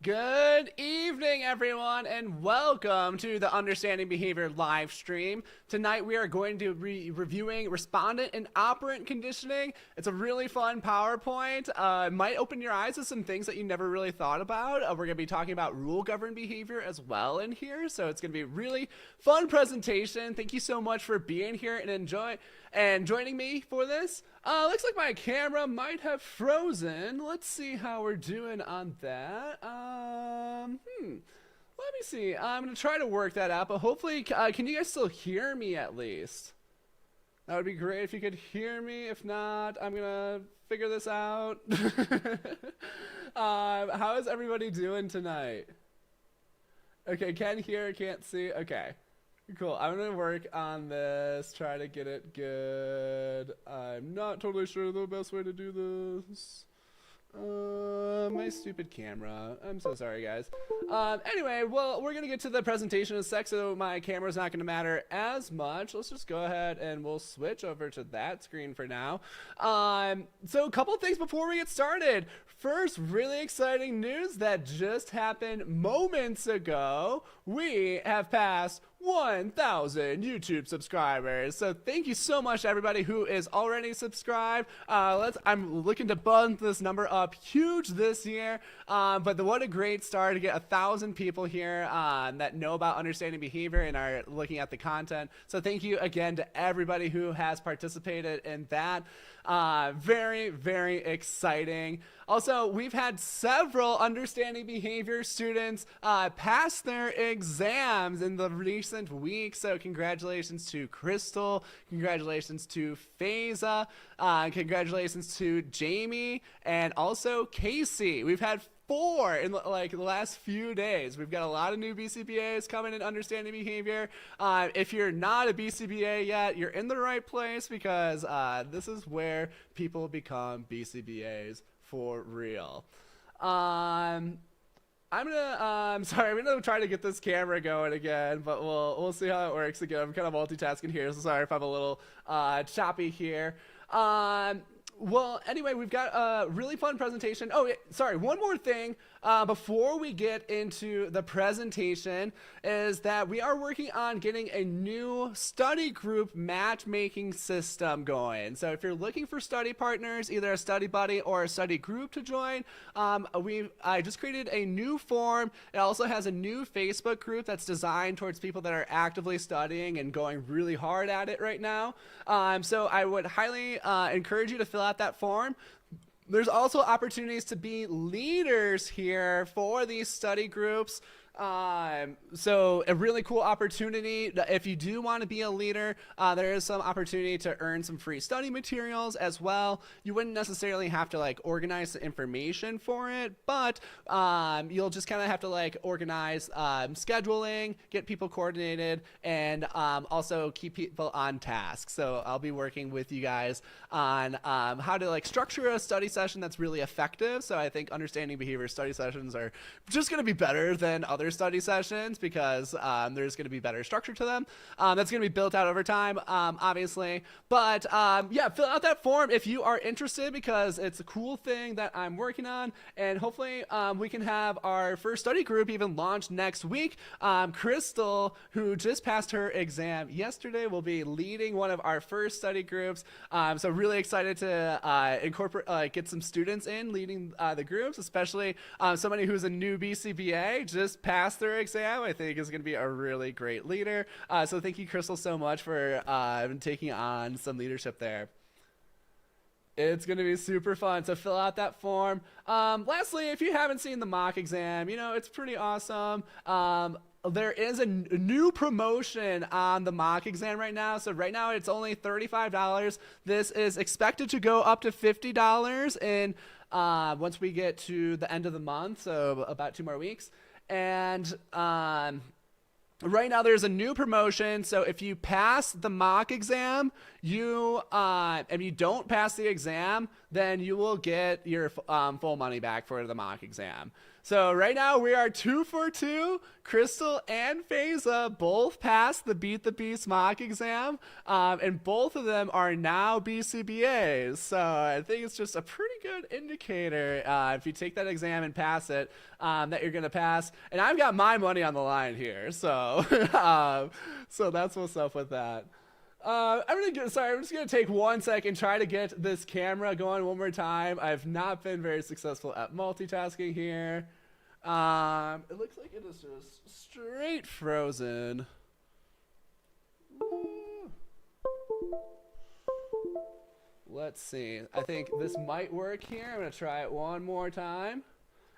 Good evening, everyone, and welcome to the Understanding Behavior live stream. Tonight, we are going to be reviewing Respondent and Operant conditioning. It's a really fun PowerPoint. It might open your eyes to some things that you never really thought about. We're going to be talking about rule-governed behavior as well in here, so it's going to be a really fun presentation. Thank you so much for being here and joining me for this. Looks like my camera might have frozen. Let's see how we're doing on that. Let me see. I'm gonna try to work that out, but hopefully, can you guys still hear me at least? That would be great if you could hear me. If not, I'm gonna figure this out. How is everybody doing tonight? Okay, can hear, can't see. Okay. Cool. I'm gonna work on this, try to get it good. I'm not totally sure the best way to do this. My stupid camera. I'm so sorry, guys. Anyway, well, we're gonna get to the presentation in a sec, so my camera's not gonna matter as much. Let's just go ahead and we'll switch over to that screen for now. So a couple things before we get started. First, really exciting news that just happened moments ago. We have passed 1,000 YouTube subscribers. So thank you so much to everybody who is already subscribed. I'm looking to bump this number up huge this year. But what a great start to get 1,000 people here that know about understanding behavior and are looking at the content. So thank you again to everybody who has participated in that. Very, very exciting. Also, we've had several understanding behavior students pass their exams in the recent week. So congratulations to Crystal, congratulations to Faiza, congratulations to Jamie, and also Casey. We've had 4 in like the last few days. We've got a lot of new BCBAs coming in understanding behavior. If you're not a BCBA yet, you're in the right place because this is where people become BCBAs for real. I'm gonna try to get this camera going again, but we'll see how it works again. I'm kind of multitasking here, so sorry if I'm a little choppy here. Well, anyway, we've got a really fun presentation. Oh, sorry, one more thing before we get into the presentation is that we are working on getting a new study group matchmaking system going. So if you're looking for study partners, either a study buddy or a study group to join, I just created a new form. It also has a new Facebook group that's designed towards people that are actively studying and going really hard at it right now. So I would highly encourage you to fill out that form. There's also opportunities to be leaders here for these study groups. So a really cool opportunity. If you do want to be a leader, there is some opportunity to earn some free study materials as well. You wouldn't necessarily have to like organize the information for it, but you'll just kind of have to like organize scheduling, get people coordinated, and also keep people on task. So I'll be working with you guys on how to like structure a study session that's really effective. So I think understanding behavior study sessions are just going to be better than other study sessions because there's going to be better structure to them. That's going to be built out over time, obviously. But yeah, fill out that form if you are interested because it's a cool thing that I'm working on. And hopefully we can have our first study group even launched next week. Crystal, who just passed her exam yesterday, will be leading one of our first study groups. So really excited to incorporate, get some students in leading the groups, especially somebody who's a new BCBA, just passed their exam. I think is going to be a really great leader. So thank you, Crystal, so much for taking on some leadership there. It's going to be super fun. So fill out that form. Lastly, if you haven't seen the mock exam, you know, it's pretty awesome. There is a new promotion on the mock exam right now. So right now it's only $35. This is expected to go up to $50 in once we get to the end of the month. So about 2 more weeks. And right now there's a new promotion. So if you pass the mock exam, if you don't pass the exam, then you will get your full money back for the mock exam. So right now we are 2 for 2. Crystal and Faiza both passed the Beat the Beast mock exam, and both of them are now BCBAs. So I think it's just a pretty good indicator if you take that exam and pass it, that you're gonna pass. And I've got my money on the line here, so so that's what's up with that. I'm just gonna take 1 second, try to get this camera going one more time. I've not been very successful at multitasking here. It looks like it is just straight frozen. Let's see. I think this might work here. I'm gonna try it one more time.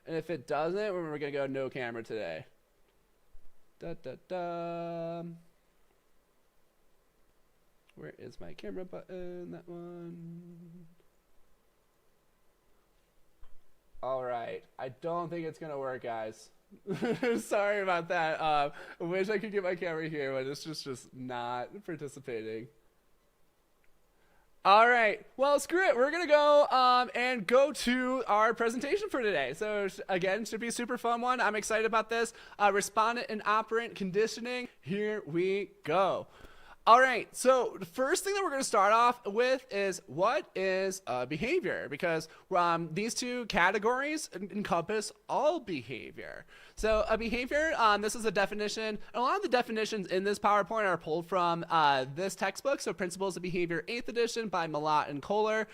And if it doesn't, we're gonna go no camera today. Da da da. Where is my camera button? That one. All right. I don't think it's gonna work, guys. Sorry about that. I wish I could get my camera here, but it's just not participating. All right. Well, screw it. We're gonna go and go to our presentation for today. So again, it should be a super fun one. I'm excited about this. Respondent and operant conditioning. Here we go. All right, so the first thing that we're going to start off with is what is behavior, because these two categories encompass all behavior. So a behavior, this is a definition, and a lot of the definitions in this PowerPoint are pulled from this textbook, so Principles of Behavior 8th edition by Malat and Kohler.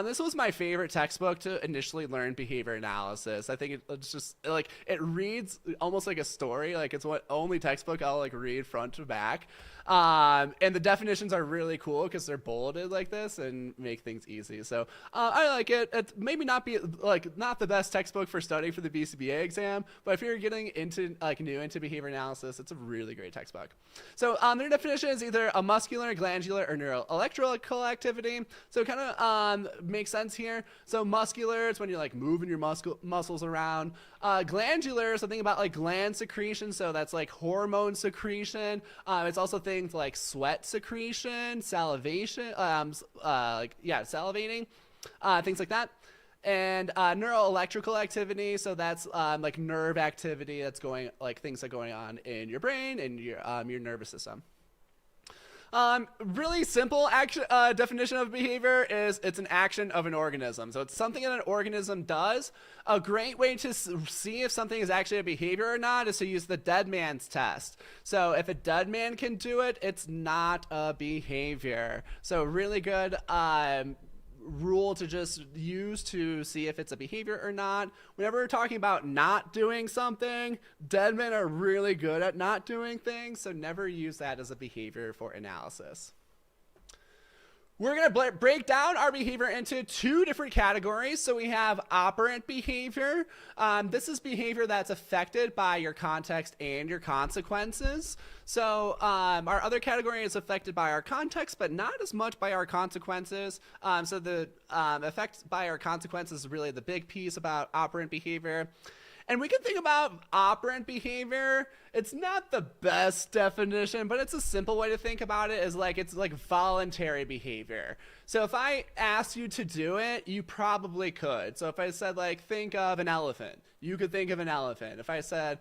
This was my favorite textbook to initially learn behavior analysis. I think it's just, like, it reads almost like a story, like it's what only textbook I'll like read front to back. And the definitions are really cool because they're bulleted like this and make things easy. So I like it. It's maybe not the best textbook for studying for the BCBA exam, but if you're getting into new into behavior analysis, it's a really great textbook. So their definition is either a muscular, glandular, or neuroelectrical activity. So it kind of makes sense here. So muscular, it's when you're like moving your muscles around. Glandular, something about like gland secretion. So that's like hormone secretion. It's also things like sweat secretion, salivation, salivating, things like that. And neuroelectrical activity, so that's like nerve activity that's going, like things that are going on in your brain and your nervous system. Really simple definition of behavior is it's an action of an organism. So it's something that an organism does. A great way to see if something is actually a behavior or not is to use the dead man's test. So if a dead man can do it, it's not a behavior. So really good rule to just use to see if it's a behavior or not. Whenever we're talking about not doing something, dead men are really good at not doing things, so never use that as a behavior for analysis. We're going to break down our behavior into two different categories. So we have operant behavior. This is behavior that's affected by your context and your consequences. So our other category is affected by our context, but not as much by our consequences. So the effect by our consequences is really the big piece about operant behavior. And we can think about operant behavior. It's not the best definition, but it's a simple way to think about it, is like it's like voluntary behavior. So if I asked you to do it, you probably could. So if I said like think of an elephant, you could think of an elephant. If I said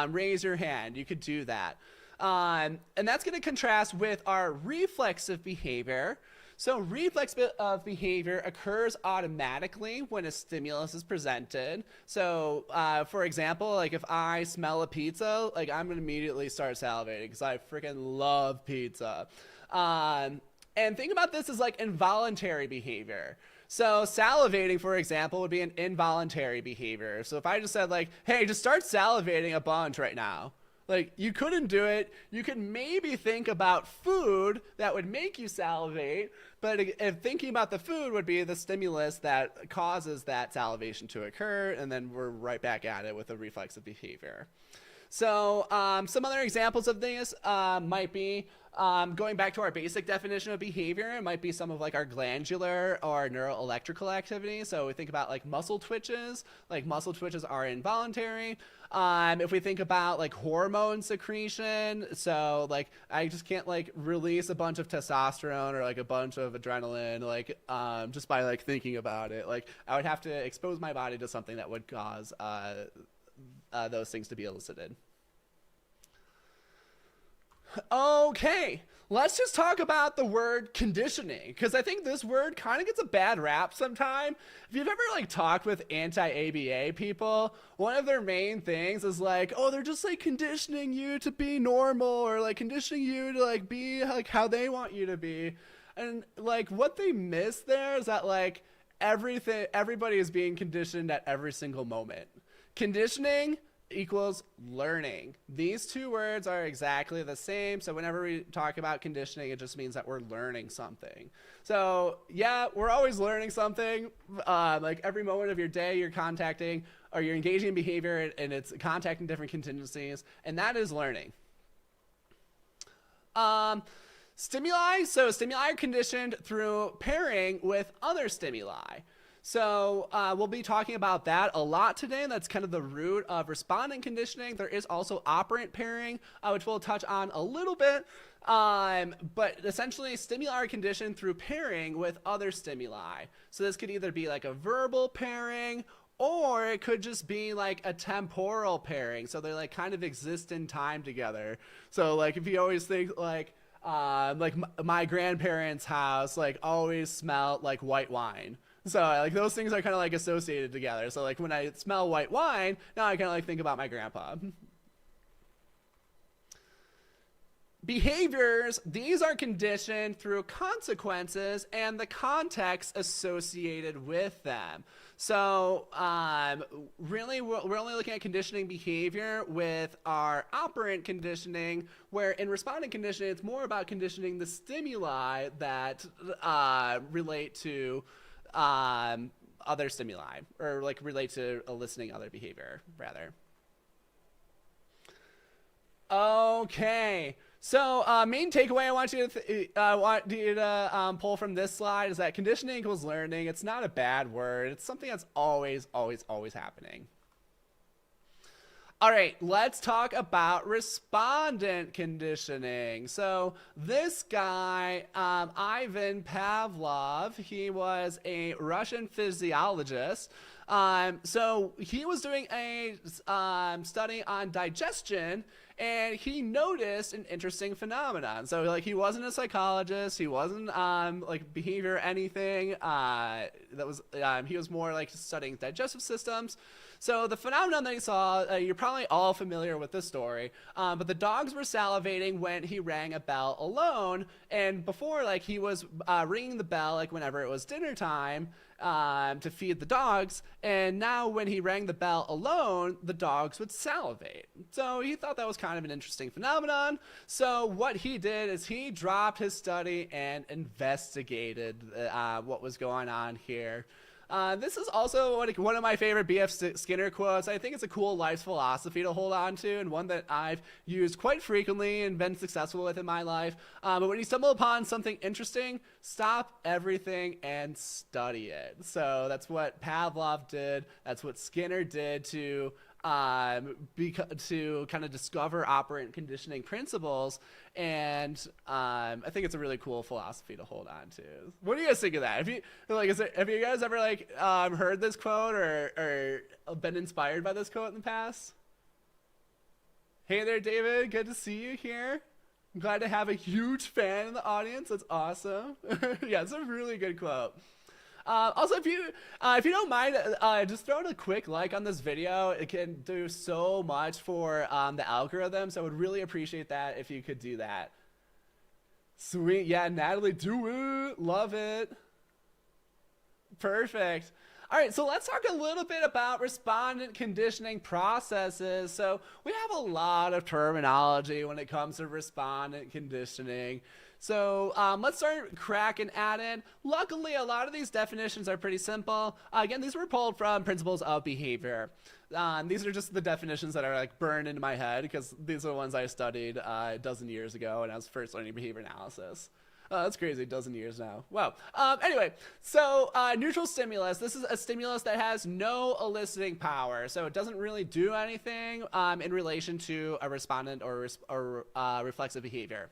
raise your hand, you could do that. And that's going to contrast with our reflexive behavior. So reflex of behavior occurs automatically when a stimulus is presented. So for example, like if I smell a pizza, like I'm gonna immediately start salivating because I freaking love pizza. And think about this as like involuntary behavior. So salivating, for example, would be an involuntary behavior. So if I just said like, hey, just start salivating a bunch right now. Like, you couldn't do it. You could maybe think about food that would make you salivate, but if thinking about the food would be the stimulus that causes that salivation to occur, and then we're right back at it with a reflexive behavior. So some other examples of these might be going back to our basic definition of behavior. It might be some of like our glandular or neuroelectrical activity. So we think about like muscle twitches. Like muscle twitches are involuntary. If we think about like hormone secretion, so like I just can't like release a bunch of testosterone or like a bunch of adrenaline like just by like thinking about it. Like I would have to expose my body to something that would cause those things to be elicited. Okay, let's just talk about the word conditioning, because I think this word kind of gets a bad rap sometime. If you've ever like talked with anti-ABA people, one of their main things is like, oh, they're just like conditioning you to be normal, or like conditioning you to like be like how they want you to be. And like what they miss there is that like everybody is being conditioned at every single moment. Conditioning equals learning. These two words are exactly the same. So whenever we talk about conditioning, it just means that we're learning something. So yeah, we're always learning something. Like every moment of your day, you're contacting or you're engaging in behavior and it's contacting different contingencies, and that is learning. Stimuli. So stimuli are conditioned through pairing with other stimuli. So we'll be talking about that a lot today. That's kind of the root of respondent conditioning. There is also operant pairing, which we'll touch on a little bit. But essentially, stimuli are conditioned through pairing with other stimuli. So this could either be like a verbal pairing, or it could just be like a temporal pairing. So they like kind of exist in time together. So like if you always think like my grandparents' house like always smelled like white wine. So like those things are kind of like associated together. So like when I smell white wine, now I kind of like think about my grandpa. Behaviors, these are conditioned through consequences and the context associated with them. So really we're only looking at conditioning behavior with our operant conditioning, where in respondent conditioning it's more about conditioning the stimuli that relate to other stimuli, or like relate to eliciting other behavior rather. Okay, so main takeaway I want you to pull from this slide is that conditioning equals learning. It's not a bad word. It's something that's always happening. All right, let's talk about respondent conditioning. So this guy, Ivan Pavlov, he was a Russian physiologist. So he was doing a study on digestion, and he noticed an interesting phenomenon. So like he wasn't a psychologist, he wasn't like behavior or anything. He was more like studying digestive systems. So the phenomenon that he saw, you're probably all familiar with this story, but the dogs were salivating when he rang a bell alone, and before like he was ringing the bell like whenever it was dinner time to feed the dogs, and now when he rang the bell alone, the dogs would salivate. So he thought that was kind of an interesting phenomenon. So what he did is he dropped his study and investigated what was going on here. This is also one of my favorite B.F. Skinner quotes. I think it's a cool life philosophy to hold on to, and one that I've used quite frequently and been successful with in my life. But when you stumble upon something interesting, stop everything and study it. So that's what Pavlov did. That's what Skinner did to kind of discover operant conditioning principles, and I think it's a really cool philosophy to hold on to. What do you guys think of that? Have you guys ever like heard this quote or been inspired by this quote in the past? Hey there, David. Good to see you here. I'm glad to have a huge fan in the audience. That's awesome. Yeah, it's a really good quote. Also, if you don't mind, just throw a quick like on this video. It can do so much for the algorithm, so I would really appreciate that if you could do that. Sweet. Yeah, Natalie, do it. Love it. Perfect. All right, so let's talk a little bit about respondent conditioning processes. So we have a lot of terminology when it comes to respondent conditioning. So let's start cracking at it. Luckily, a lot of these definitions are pretty simple. Again, these were pulled from Principles of Behavior. These are just the definitions that are like burned into my head because these are the ones I studied a dozen years ago when I was first learning behavior analysis. That's crazy, a dozen years now. Wow. Anyway, so neutral stimulus. This is a stimulus that has no eliciting power. So it doesn't really do anything in relation to a respondent or reflexive behavior.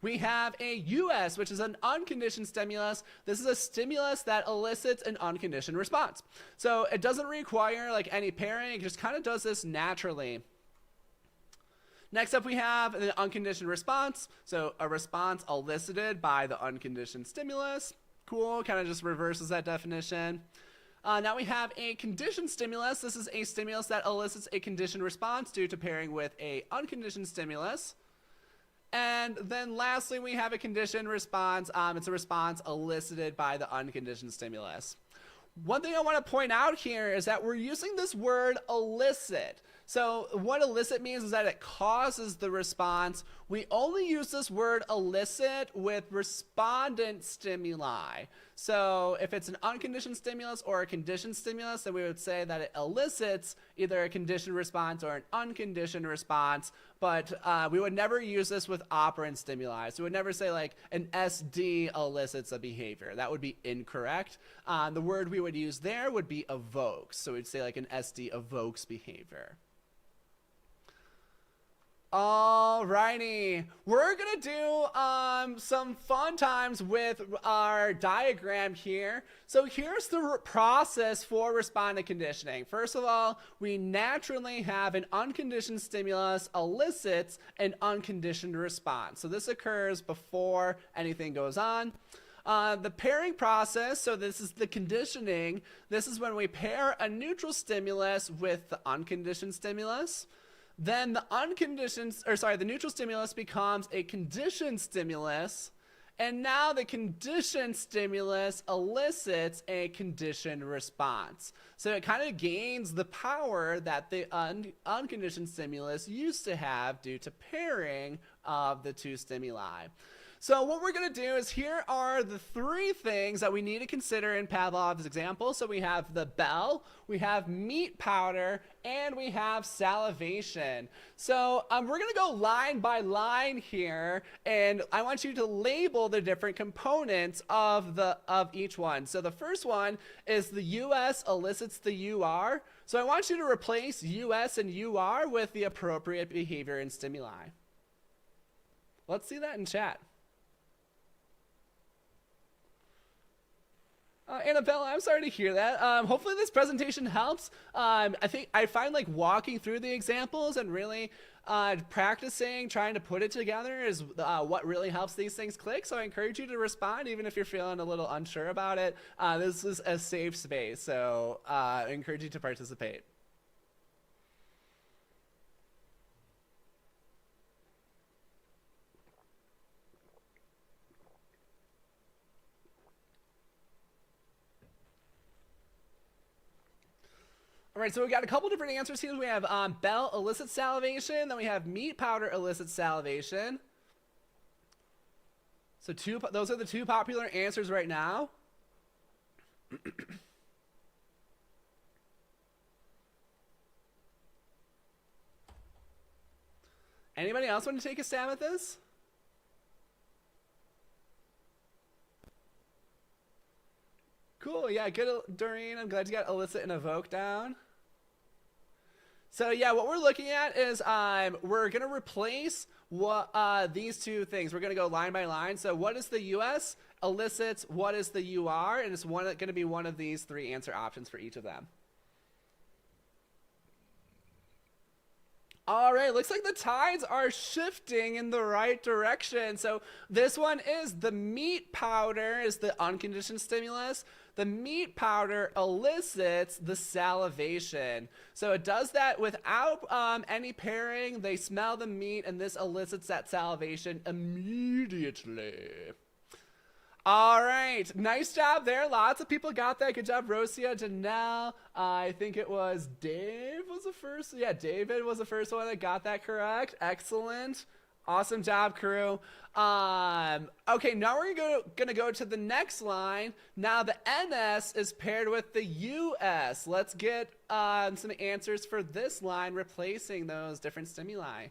We have a US, which is an unconditioned stimulus. This is a stimulus that elicits an unconditioned response. So it doesn't require like any pairing. It just kind of does this naturally. Next up, we have an unconditioned response. So a response elicited by the unconditioned stimulus. Cool, kind of just reverses that definition. Now we have a conditioned stimulus. This is a stimulus that elicits a conditioned response due to pairing with a unconditioned stimulus. And then lastly, we have a conditioned response. It's a response elicited by the unconditioned stimulus. One thing I want to point out here is that we're using this word elicit. So what elicit means is that it causes the response. We only use this word elicit with respondent stimuli. So if it's an unconditioned stimulus or a conditioned stimulus, then we would say that it elicits either a conditioned response or an unconditioned response. But we would never use this with operant stimuli. So we would never say like an SD elicits a behavior. That would be incorrect. The word we would use there would be evokes. So we'd say like an SD evokes behavior. Alrighty, we're gonna do some fun times with our diagram here. So here's the process for respondent conditioning. First of all, we naturally have an unconditioned stimulus elicits an unconditioned response. So this occurs before anything goes on. The pairing process, so this is the conditioning. This is when we pair a neutral stimulus with the unconditioned stimulus. Then the neutral stimulus becomes a conditioned stimulus, and now the conditioned stimulus elicits a conditioned response. So it kind of gains the power that the unconditioned stimulus used to have due to pairing of the two stimuli. So what we're going to do is here are the three things that we need to consider in Pavlov's example. So we have the bell, we have meat powder, and we have salivation. So we're going to go line by line here, and I want you to label the different components of each one. So the first one is the US elicits the UR. So I want you to replace US and UR with the appropriate behavior and stimuli. Let's see that in chat. Annabella, I'm sorry to hear that. Hopefully this presentation helps. I find like walking through the examples and really practicing, trying to put it together is what really helps these things click. So I encourage you to respond even if you're feeling a little unsure about it. This is a safe space, so I encourage you to participate. All right, so we got a couple different answers here. We have bell elicits salivation, then we have meat powder elicits salivation. So those are the two popular answers right now. Anybody else want to take a stab at this? Cool, yeah, good, Doreen. I'm glad you got elicit and evoke down. So yeah, what we're looking at is we're going to replace these two things. We're going to go line by line. So what is the US elicits, what is the UR, and it's going to be one of these three answer options for each of them. All right, looks like the tides are shifting in the right direction. So this one is the meat powder is the unconditioned stimulus. The meat powder elicits the salivation. So it does that without any pairing. They smell the meat and this elicits that salivation immediately. All right, nice job there. Lots of people got that. Good job, Rosia, Janelle. I think it was Dave was the first. Yeah, David was the first one that got that correct. Excellent. Awesome job, crew. Okay, now we're gonna go to the next line. Now the NS is paired with the US. Let's get some answers for this line, replacing those different stimuli.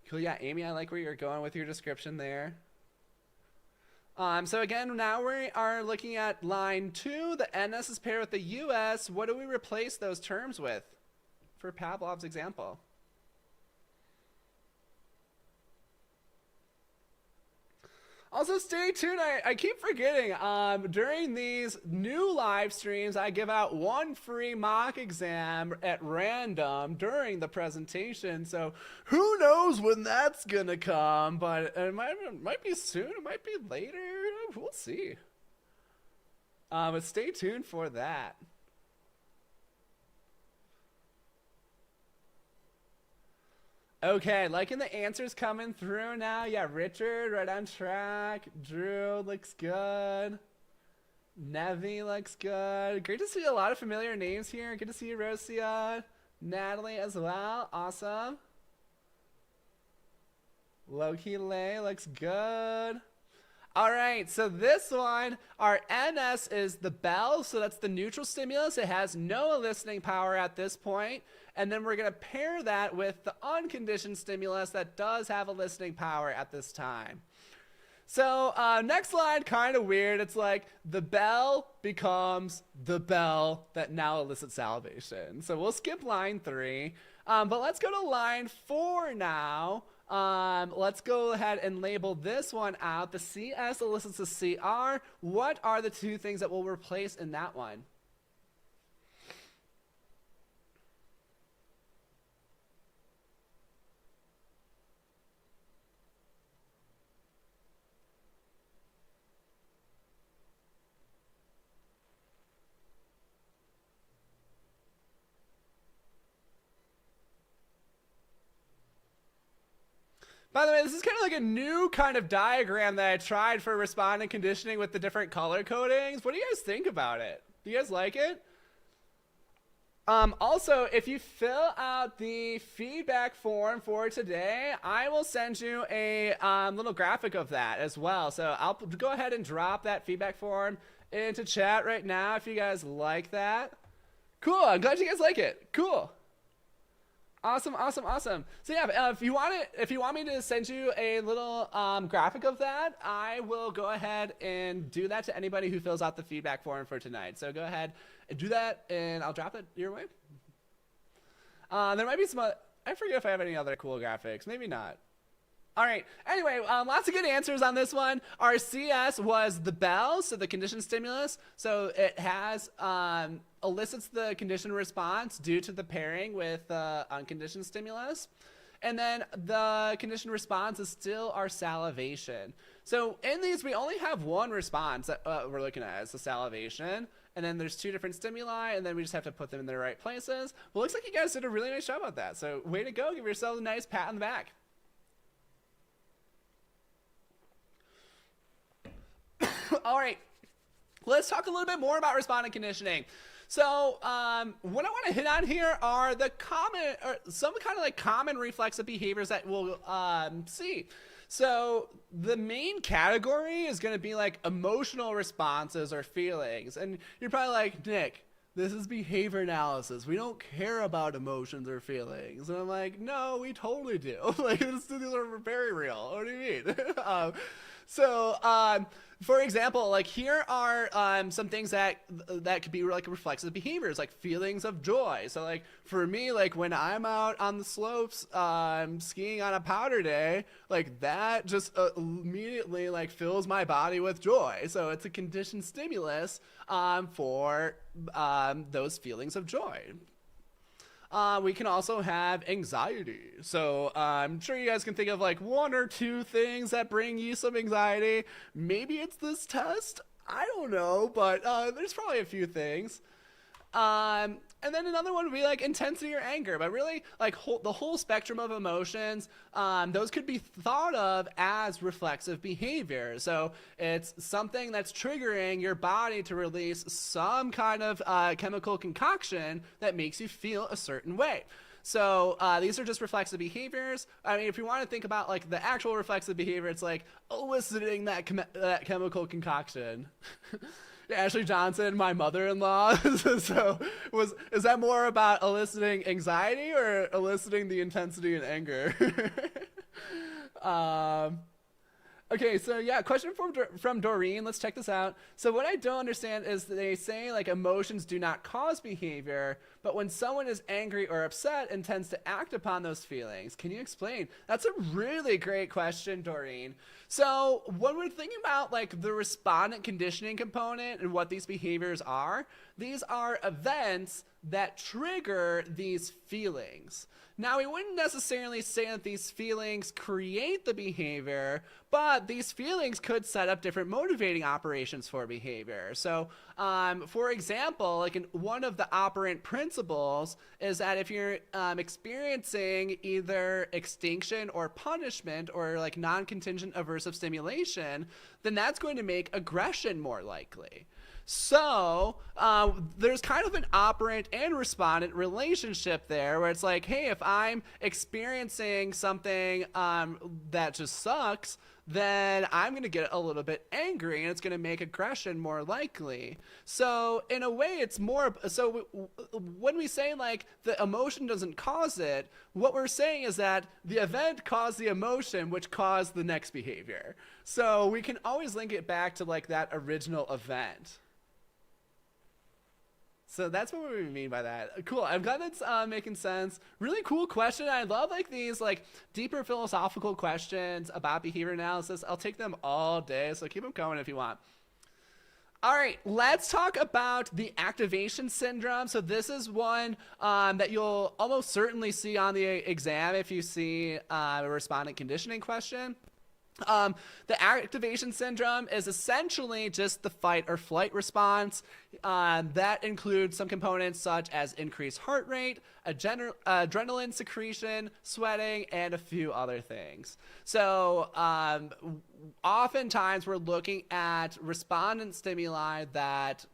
Cool, yeah, Amy, I like where you're going with your description there. So again, now we are looking at line 2. The NS is paired with the US. What do we replace those terms with for Pavlov's example? Also, stay tuned. I keep forgetting. During these new live streams, I give out one free mock exam at random during the presentation. So who knows when that's gonna come? But it might be soon. It might be later. We'll see. But stay tuned for that. Okay, liking the answers coming through now. Yeah, Richard, right on track. Drew looks good. Nevi looks good. Great to see a lot of familiar names here. Good to see you, Rosia. Natalie as well. Awesome. Loki Lay looks good. All right, so this one, our NS is the bell, so that's the neutral stimulus. It has no eliciting power at this point. And then we're going to pair that with the unconditioned stimulus that does have eliciting power at this time. So next line, kind of weird. It's like the bell becomes the bell that now elicits salivation. So we'll skip line 3. But let's go to line 4 now. Let's go ahead and label this one out. The CS elicits the CR. What are the two things that we'll replace in that one? By the way, this is kind of like a new kind of diagram that I tried for respondent conditioning with the different color codings. What do you guys think about it? Do you guys like it? Also, if you fill out the feedback form for today, I will send you a little graphic of that as well. So I'll go ahead and drop that feedback form into chat right now if you guys like that. Cool, I'm glad you guys like it. Cool. Awesome. So yeah, if you want me to send you a little graphic of that, I will go ahead and do that to anybody who fills out the feedback form for tonight. So go ahead and do that, and I'll drop it your way. There might be some I forget if I have any other cool graphics. Maybe not. All right. Anyway, lots of good answers on this one. Our CS was the bell, so the conditioned stimulus. So it has elicits the conditioned response due to the pairing with unconditioned stimulus. And then the conditioned response is still our salivation. So in these, we only have one response that we're looking at as the salivation. And then there's two different stimuli, and then we just have to put them in the right places. Well, looks like you guys did a really nice job about that. So way to go. Give yourselves a nice pat on the back. All right, let's talk a little bit more about respondent conditioning. So what I want to hit on here are the some kind of like common reflexive behaviors that we'll see. So the main category is going to be like emotional responses or feelings. And you're probably like, Nick, this is behavior analysis. We don't care about emotions or feelings. And I'm like, no, we totally do. Like, these are very real. What do you mean? For example, like here are some things that could be like reflexive behaviors, like feelings of joy. So like for me, like when I'm out on the slopes skiing on a powder day, like that just immediately like fills my body with joy. So it's a conditioned stimulus for those feelings of joy. We can also have anxiety. So I'm sure you guys can think of like one or two things that bring you some anxiety. Maybe it's this test. I don't know, but there's probably a few things. And then another one would be like intensity or anger, but really like the whole spectrum of emotions. Those could be thought of as reflexive behavior. So it's something that's triggering your body to release some kind of chemical concoction that makes you feel a certain way. So these are just reflexive behaviors. I mean, if you want to think about like the actual reflexive behavior, it's like eliciting that chemical concoction. Ashley Johnson, my mother-in-law. So is that more about eliciting anxiety or eliciting the intensity and anger? Okay, so yeah, question from Doreen. Let's check this out. So what I don't understand is they say like emotions do not cause behavior, but when someone is angry or upset and tends to act upon those feelings. Can you explain? That's a really great question, Doreen. So when we're thinking about like the respondent conditioning component and what these behaviors are, these are events that trigger these feelings. Now, we wouldn't necessarily say that these feelings create the behavior, but these feelings could set up different motivating operations for behavior. So, for example, like one of the operant principles is that if you're experiencing either extinction or punishment or like non-contingent aversive stimulation, then that's going to make aggression more likely. So there's kind of an operant and respondent relationship there where it's like, hey, if I'm experiencing something that just sucks, then I'm going to get a little bit angry and it's going to make aggression more likely. So in a way, it's more, so when we say like the emotion doesn't cause it, what we're saying is that the event caused the emotion, which caused the next behavior. So we can always link it back to like that original event. So that's what we mean by that. Cool. I'm glad that's making sense. Really cool question. I love like these like deeper philosophical questions about behavior analysis. I'll take them all day. So keep them coming if you want. All right, let's talk about the activation syndrome. So this is one that you'll almost certainly see on the exam if you see a respondent conditioning question. The activation syndrome is essentially just the fight or flight response. That includes some components such as increased heart rate, adrenaline secretion, sweating, and a few other things. So oftentimes we're looking at respondent stimuli that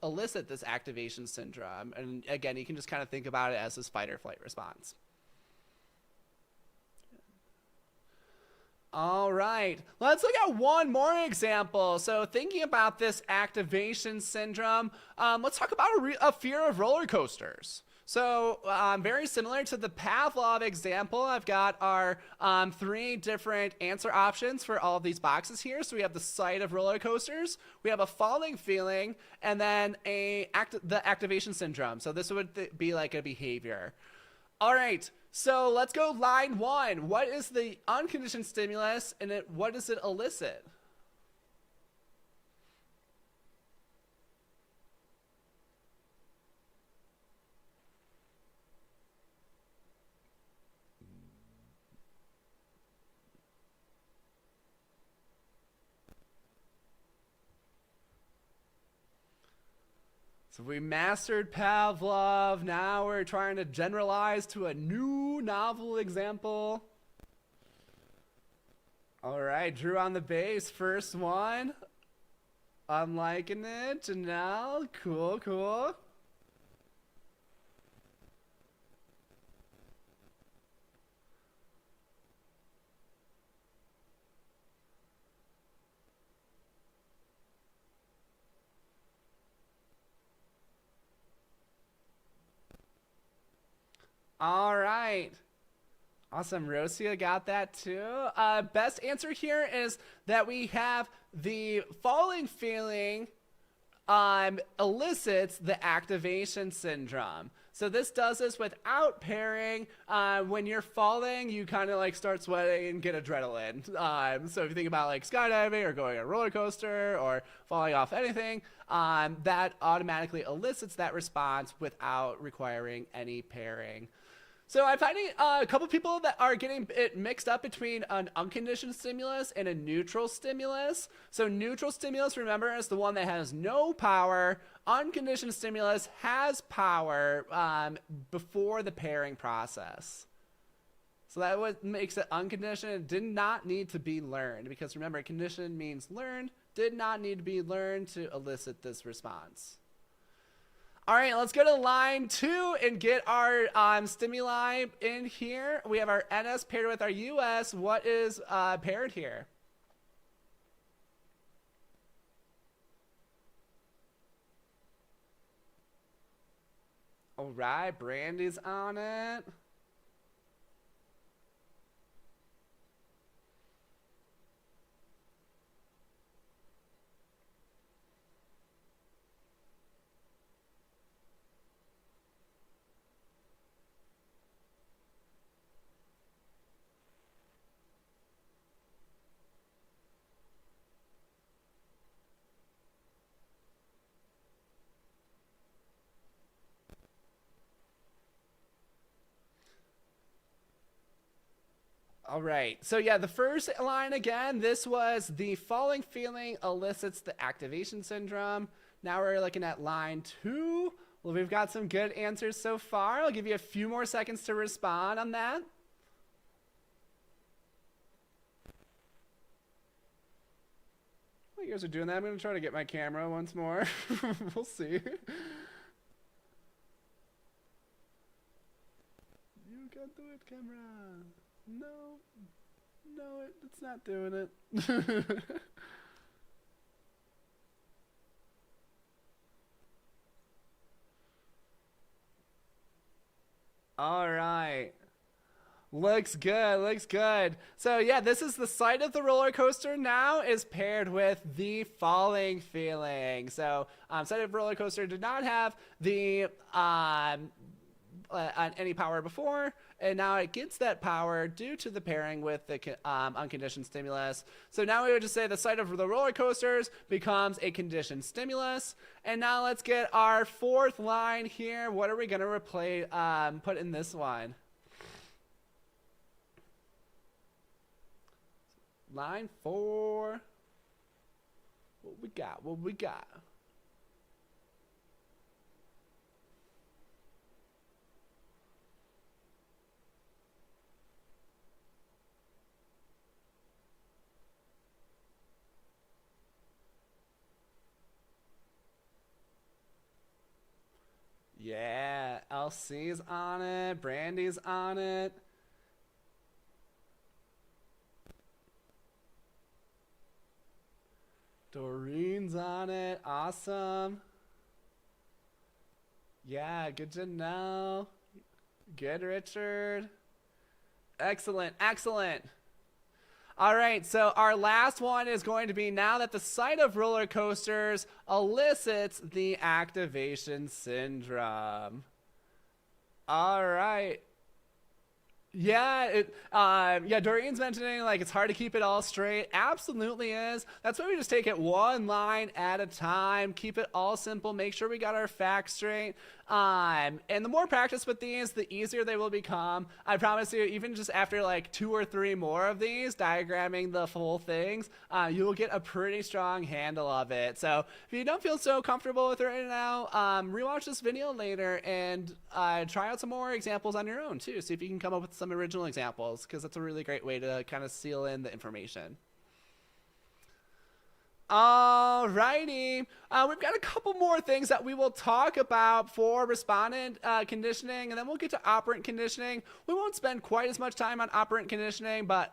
elicit this activation syndrome. And again, you can just kind of think about it as this fight or flight response. All right, let's look at one more example. So thinking about this activation syndrome, let's talk about a fear of roller coasters. So very similar to the Pavlov example, I've got our 3 different answer options for all of these boxes here. So we have the sight of roller coasters, we have a falling feeling, and then the activation syndrome. So this would be like a behavior. All right. So let's go line 1. What is the unconditioned stimulus and what does it elicit? So we mastered Pavlov. Now we're trying to generalize to a new novel example. All right, Drew on the bass. First one. I'm liking it. Janelle, cool, cool. All right. Awesome. Rosia got that too. Best answer here is that we have the falling feeling elicits the activation syndrome. So this does this without pairing. When you're falling, you kind of like start sweating and get adrenaline. So if you think about like skydiving or going on a roller coaster or falling off anything, that automatically elicits that response without requiring any pairing. So I'm finding a couple people that are getting it mixed up between an unconditioned stimulus and a neutral stimulus. So neutral stimulus, remember, is the one that has no power. Unconditioned stimulus has power before the pairing process. So that what makes it unconditioned. It did not need to be learned, because remember, conditioned means learned. Did not need to be learned to elicit this response. All right, let's go to line 2 and get our stimuli in here. We have our NS paired with our US. What is paired here? All right, Brandy's on it. All right. So yeah, the first line again, this was the falling feeling elicits the activation syndrome. Now we're looking at line 2. Well, we've got some good answers so far. I'll give you a few more seconds to respond on that. While you guys are doing that, I'm going to try to get my camera once more. We'll see. You can't do it, camera. No, it's not doing it. All right. Looks good, looks good. So yeah, this is the side of the roller coaster now is paired with the falling feeling. So side of roller coaster did not have the any power before, and now it gets that power due to the pairing with the unconditioned stimulus. So now we would just say the site of the roller coasters becomes a conditioned stimulus. And now let's get our fourth line here. What are we going to replace? Put in this one? Line 4. What we got? What we got? Yeah, LC's on it, Brandy's on it. Doreen's on it, awesome. Yeah, good to know. Good, Richard. Excellent, excellent. All right, so our last one is going to be now that the site of roller coasters elicits the activation syndrome. All right. Yeah, Doreen's mentioning like it's hard to keep it all straight. Absolutely is. That's why we just take it one line at a time, keep it all simple, make sure we got our facts straight. And the more practice with these, the easier they will become. I promise you, even just after like 2 or 3 more of these, diagramming the full things, you will get a pretty strong handle of it. So if you don't feel so comfortable with it right now, rewatch this video later and try out some more examples on your own too. See if you can come up with some original examples, because that's a really great way to kind of seal in the information. Alrighty, we've got a couple more things that we will talk about for respondent conditioning, and then we'll get to operant conditioning. We won't spend quite as much time on operant conditioning, but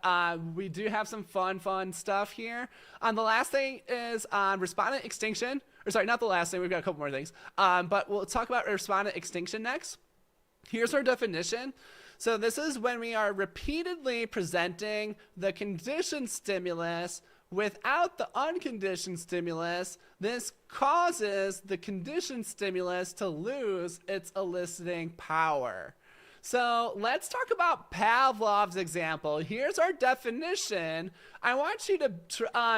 we do have some fun stuff here. The last thing is respondent extinction, or sorry, not the last thing, we've got a couple more things, but we'll talk about respondent extinction next. Here's our definition. So this is when we are repeatedly presenting the conditioned stimulus without the unconditioned stimulus. This causes the conditioned stimulus to lose its eliciting power. So let's talk about Pavlov's example. Here's our definition. I want you to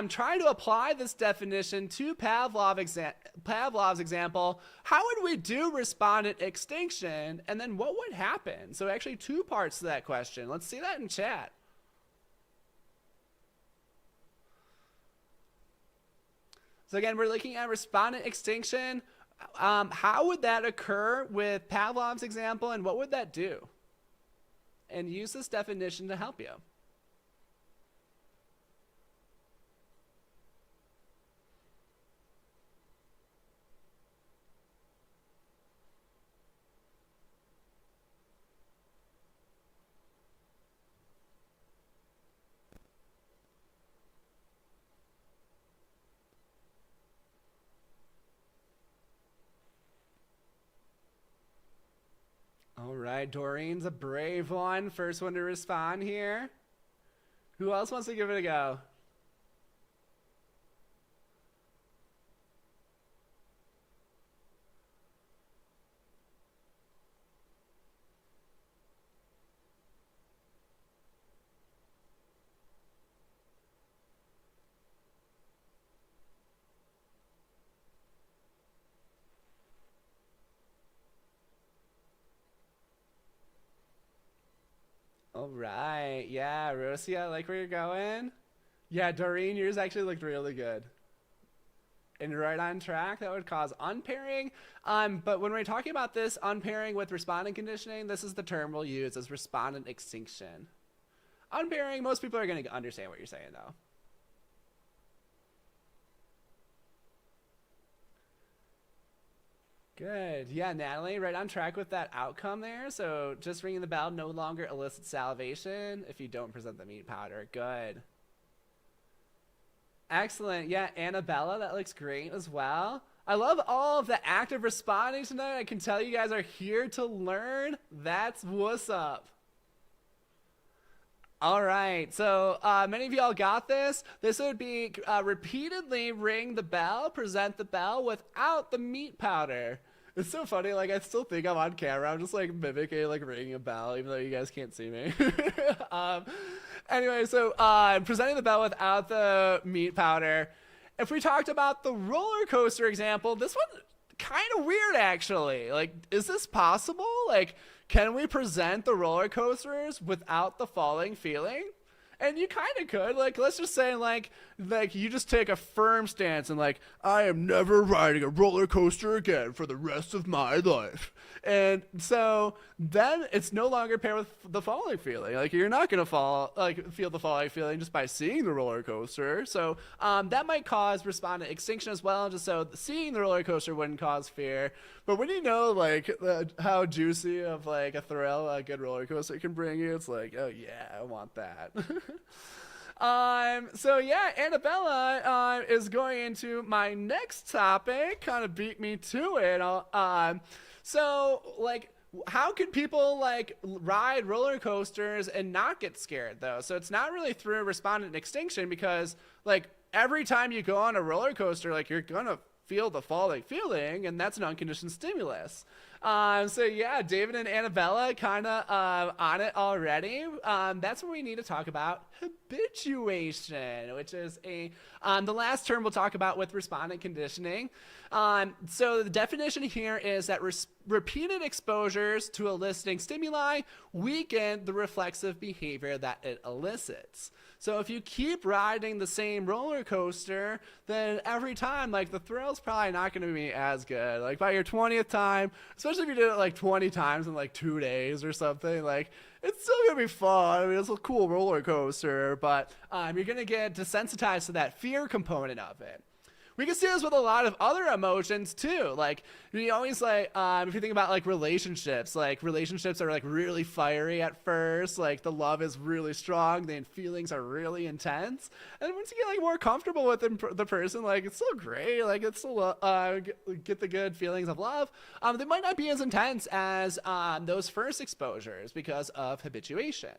try to apply this definition to Pavlov's example. How would we do respondent extinction? And then what would happen? So actually 2 parts to that question. Let's see that in chat. So again, we're looking at respondent extinction. How would that occur with Pavlov's example, and what would that do? And use this definition to help you. All right, Doreen's a brave one. First one to respond here. Who else wants to give it a go? All right. Yeah, Rosie, I like where you're going. Yeah, Doreen, yours actually looked really good. And right on track. That would cause unpairing. But when we're talking about this unpairing with respondent conditioning, this is the term we'll use as respondent extinction. Unpairing, most people are going to understand what you're saying, though. Good. Yeah, Natalie, right on track with that outcome there. So just ringing the bell no longer elicits salivation if you don't present the meat powder. Good. Excellent. Yeah, Annabella, that looks great as well. I love all of the active responding tonight. I can tell you guys are here to learn. That's what's up. All right, so many of y'all got this. This would be repeatedly ring the bell, present the bell without the meat powder. It's so funny, like I still think I'm on camera. I'm just like mimicking like ringing a bell, even though you guys can't see me. Anyway, so presenting the bell without the meat powder. If we talked about the roller coaster example, this one kind of weird actually. Like, is this possible? Like, can we present the roller coasters without the falling feeling? And you kind of could. Like, let's just say, like you just take a firm stance and, like, I am never riding a roller coaster again for the rest of my life. And so then it's no longer paired with the falling feeling. Like, you're not going to feel the falling feeling just by seeing the roller coaster. So that might cause respondent extinction as well. Just so seeing the roller coaster wouldn't cause fear. But when you know, like, how juicy of, like, a thrill a good roller coaster can bring you, it's like, oh, yeah, I want that. So yeah, Annabella is going into my next topic, kind of beat me to it. So, like, how can people, like, ride roller coasters and not get scared, though? So it's not really through respondent extinction because, like, every time you go on a roller coaster, like, you're gonna feel the falling feeling, and that's an unconditioned stimulus. So yeah, David and Annabella kind of on it already. That's where we need to talk about habituation, which is the last term we'll talk about with respondent conditioning. So the definition here is that repeated exposures to eliciting stimuli weaken the reflexive behavior that it elicits. So if you keep riding the same roller coaster, then every time, like, the thrill's probably not going to be as good. Like, by your 20th time, especially if you did it like 20 times in like 2 days or something, like, it's still going to be fun. I mean, it's a cool roller coaster, but you're going to get desensitized to that fear component of it. We can see this with a lot of other emotions too. Like, you always, like, if you think about, like, relationships are, like, really fiery at first. Like, the love is really strong, the feelings are really intense. And once you get, like, more comfortable with the person, like, it's still great. Like, it's still get the good feelings of love. They might not be as intense as those first exposures because of habituation.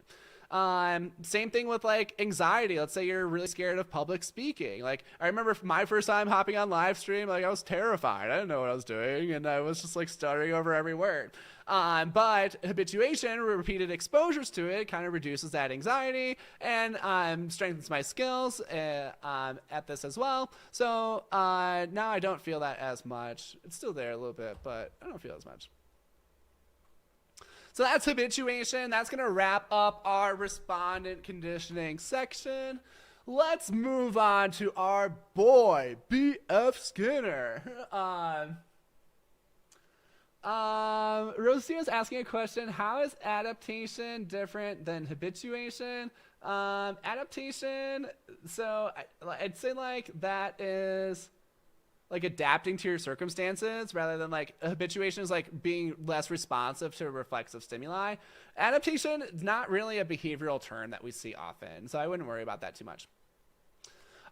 Same thing with like anxiety. Let's say you're really scared of public speaking. Like I remember my first time hopping on live stream, like I was terrified. I didn't know what I was doing, and I was just like stuttering over every word. But habituation, repeated exposures to it, kind of reduces that anxiety and strengthens my skills at this as well. So now I don't feel that as much. It's still there a little bit, but I don't feel as much. So that's habituation. That's going to wrap up our respondent conditioning section. Let's move on to our boy, B.F. Skinner. Rosie is asking a question. How is adaptation different than habituation? Adaptation, so I'd say like that is like adapting to your circumstances rather than like habituation is like being less responsive to reflexive stimuli. Adaptation is not really a behavioral term that we see often, so I wouldn't worry about that too much.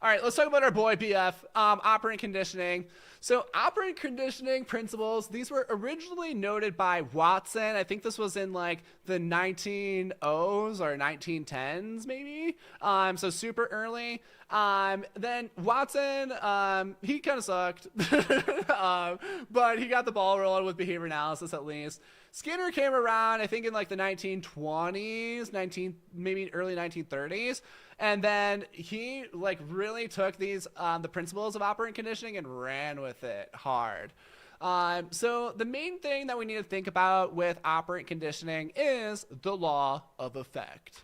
All right, let's talk about our boy BF, operant conditioning. So operant conditioning principles, these were originally noted by Watson. I think this was in like the 1900s or 1910s maybe, so super early. Then Watson, he kind of sucked, but he got the ball rolling with behavior analysis at least. Skinner came around, I think in like the 1920s, maybe early 1930s. And then he like really took these, the principles of operant conditioning and ran with it hard. So the main thing that we need to think about with operant conditioning is the law of effect.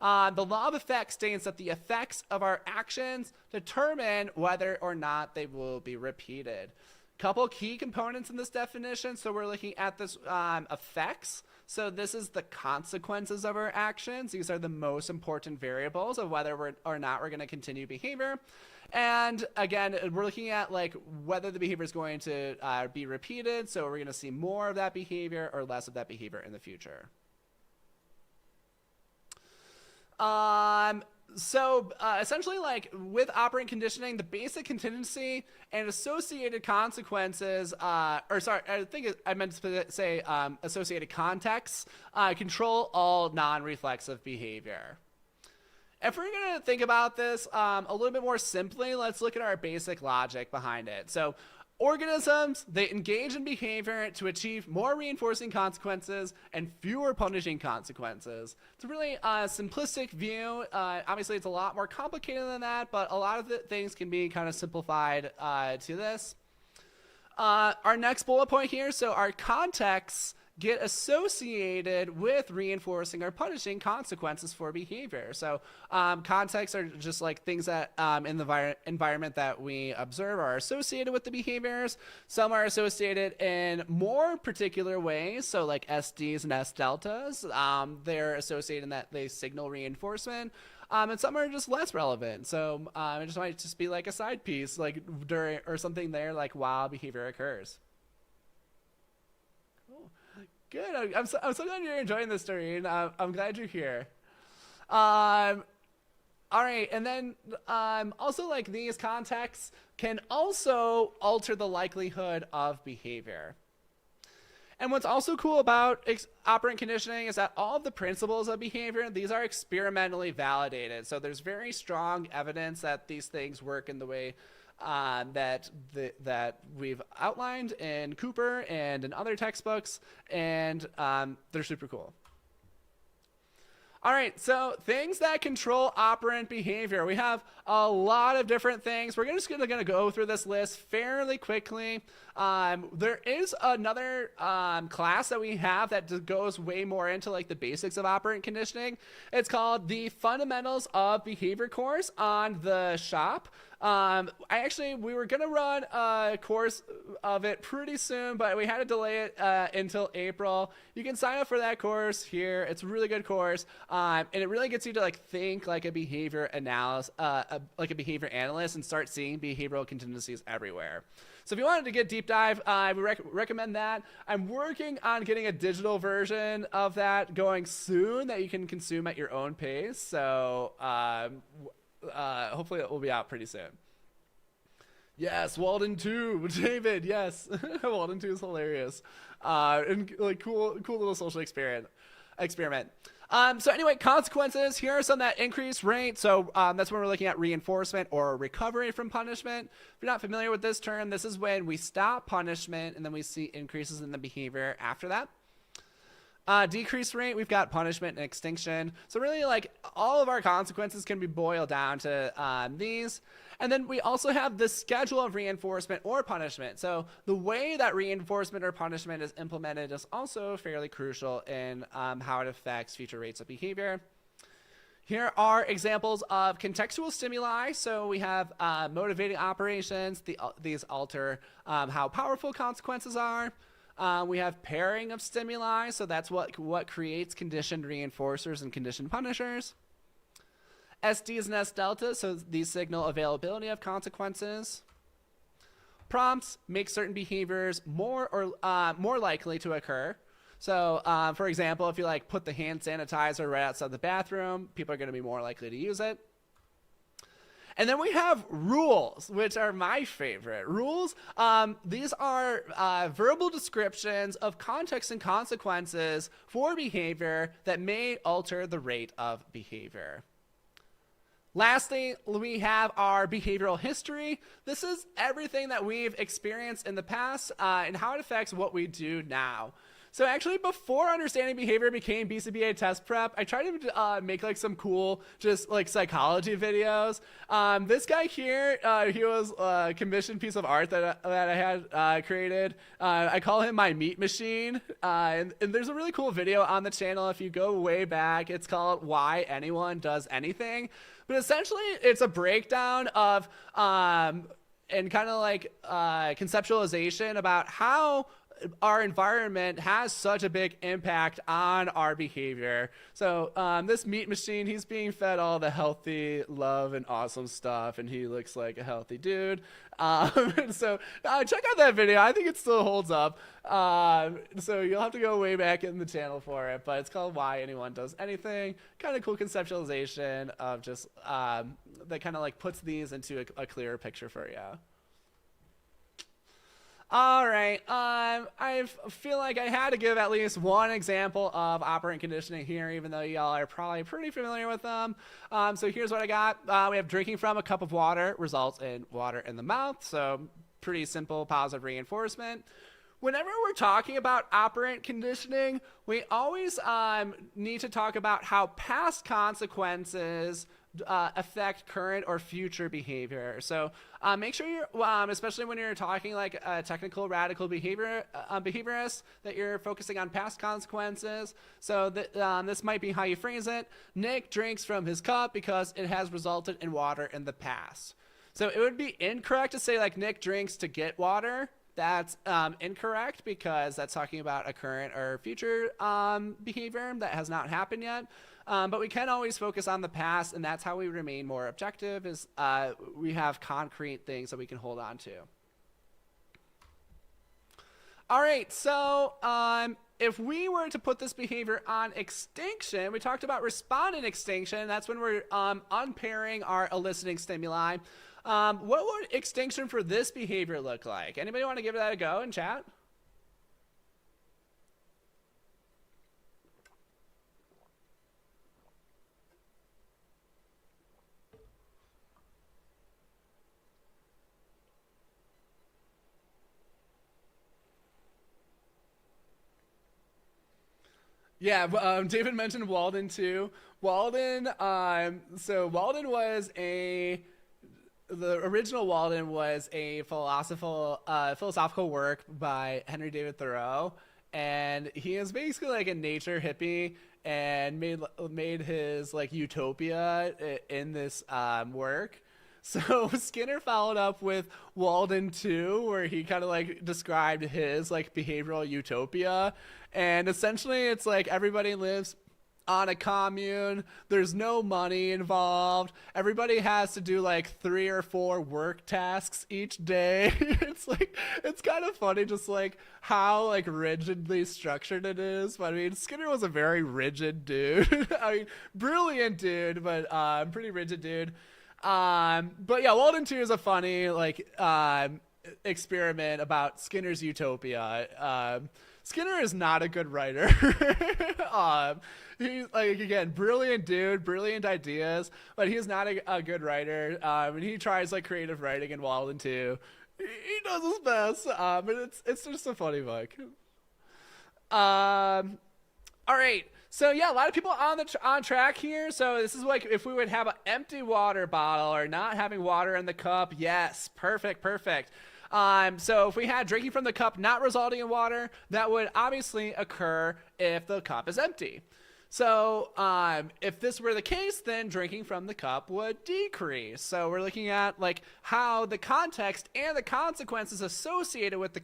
The law of effect states that the effects of our actions determine whether or not they will be repeated. Couple key components in this definition. So we're looking at this effects. So this is the consequences of our actions. These are the most important variables of whether or not we're going to continue behavior. And again, we're looking at like whether the behavior is going to be repeated. So we're going to see more of that behavior or less of that behavior in the future. So essentially, like with operant conditioning, the basic contingency and associated consequences, I meant to say associated contexts, control all non-reflexive behavior. If we're going to think about this a little bit more simply, let's look at our basic logic behind it. So organisms, they engage in behavior to achieve more reinforcing consequences and fewer punishing consequences. It's a really simplistic view. Obviously, it's a lot more complicated than that, but a lot of the things can be kind of simplified to this. Our next bullet point here, so our contexts get associated with reinforcing or punishing consequences for behavior. So contexts are just like things that in the environment that we observe are associated with the behaviors. Some are associated in more particular ways, so like SDs and S deltas. They're associated in that they signal reinforcement. And some are just less relevant. So it just might just be like a side piece, like during or something there, like while behavior occurs. Good. I'm so glad you're enjoying this, Doreen. I'm glad you're here. All right, and then also like these contexts can also alter the likelihood of behavior. And what's also cool about operant conditioning is that all of the principles of behavior, these are experimentally validated. So there's very strong evidence that these things work in the way that we've outlined in Cooper and in other textbooks, and they're super cool. All right, so things that control operant behavior. We have a lot of different things. We're just going to go through this list fairly quickly. There is another class that we have that just goes way more into like the basics of operant conditioning. It's called the Fundamentals of Behavior course on the shop. We were going to run a course of it pretty soon, but we had to delay it until April. You can sign up for that course here. It's a really good course, and it really gets you to like think like a behavior analyst and start seeing behavioral contingencies everywhere. So if you wanted to get deep dive, I would recommend that. I'm working on getting a digital version of that going soon that you can consume at your own pace. So hopefully it will be out pretty soon. Yes, Walden 2, David, yes. Walden 2 is hilarious. And like cool little social experiment. experiment. So anyway, consequences. Here are some that increase rate. So that's when we're looking at reinforcement or recovery from punishment. If you're not familiar with this term, this is when we stop punishment and then we see increases in the behavior after that. Decrease rate, we've got punishment and extinction. So really, like, all of our consequences can be boiled down to these. And then we also have the schedule of reinforcement or punishment. So the way that reinforcement or punishment is implemented is also fairly crucial in how it affects future rates of behavior. Here are examples of contextual stimuli. So we have motivating operations. These alter how powerful consequences are. We have pairing of stimuli, so that's what creates conditioned reinforcers and conditioned punishers. SDs and S deltas, so these signal availability of consequences. Prompts make certain behaviors more likely to occur. So, for example, if you like put the hand sanitizer right outside the bathroom, people are going to be more likely to use it. And then we have rules, which are my favorite. Rules, these are verbal descriptions of context and consequences for behavior that may alter the rate of behavior. Lastly, we have our behavioral history. This is everything that we've experienced in the past and how it affects what we do now. So actually, before understanding behavior became BCBA test prep, I tried to make like some cool, just like psychology videos. This guy here, he was a commissioned piece of art that I had created. I call him my meat machine. And there's a really cool video on the channel. If you go way back, it's called Why Anyone Does Anything. But essentially, it's a breakdown of and kind of like conceptualization about how our environment has such a big impact on our behavior. So this meat machine, he's being fed all the healthy love and awesome stuff, and he looks like a healthy dude. So check out that video. I think it still holds up. So you'll have to go way back in the channel for it, but it's called Why Anyone Does Anything. Kind of cool conceptualization of just that kind of like puts these into a clearer picture for you. All right, I feel like I had to give at least one example of operant conditioning here, even though y'all are probably pretty familiar with them. So here's what I got. We have drinking from a cup of water results in water in the mouth. So pretty simple positive reinforcement. Whenever we're talking about operant conditioning, we always need to talk about how past consequences affect current or future behavior. So make sure you're, especially when you're talking like a technical radical behaviorist, that you're focusing on past consequences. So that this might be how you phrase it. Nick drinks from his cup because it has resulted in water in the past. So it would be incorrect to say like Nick drinks to get water. That's incorrect because that's talking about a current or future behavior that has not happened yet. But we can always focus on the past, and that's how we remain more objective, is we have concrete things that we can hold on to. All right, so if we were to put this behavior on extinction, we talked about respondent extinction. That's when we're unpairing our eliciting stimuli. What would extinction for this behavior look like? Anybody want to give that a go in chat? Yeah, David mentioned Walden too. Walden, so Walden was the original Walden was a philosophical work by Henry David Thoreau, and he is basically like a nature hippie and made his like utopia in this work. So Skinner followed up with Walden 2, where he kind of like described his like behavioral utopia. And essentially it's like everybody lives on a commune. There's no money involved. Everybody has to do like 3 or 4 work tasks each day. It's kind of funny just like how like rigidly structured it is. But I mean, Skinner was a very rigid dude. I mean, brilliant dude, but pretty rigid dude. But yeah, Walden 2 is a funny, like, experiment about Skinner's Utopia. Skinner is not a good writer. He's like, again, brilliant dude, brilliant ideas, but he's not a good writer. And he tries like creative writing in Walden too. He does his best, but it's just a funny book. All right. So yeah, a lot of people on track here. So this is like if we would have an empty water bottle or not having water in the cup. Yes, perfect, perfect. So if we had drinking from the cup not resulting in water, that would obviously occur if the cup is empty. So if this were the case, then drinking from the cup would decrease. So we're looking at like how the context and the consequences associated with the